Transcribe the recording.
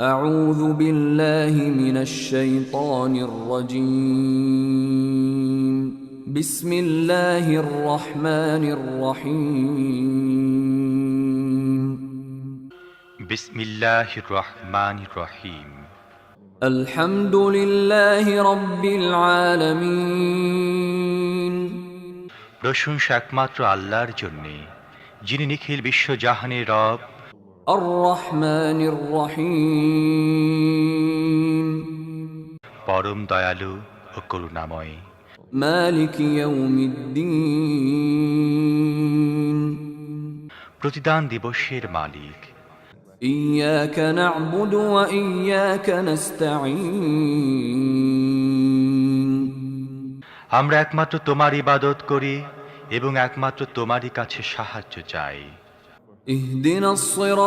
أعوذ بالله من الشيطان الرجيم بسم الله الرحمن الرحيم বিসমিল্লাহির রহমানির রহিম। الحمد لله رب العالمين প্রশংসা একমাত্র আল্লাহর জন্যে, যিনি নিখিল বিশ্বজাহানের রব, الرحمن الرحيم পরম দয়ালু ও করুণাময়। مالك يوم الدين প্রতিদান দিবসের মালিক। إياك نعبد وإياك نستعين আমরা একমাত্র তোমার ইবাদত করি এবং একমাত্র তোমারই কাছে সাহায্য চাই। اهدنا الصراط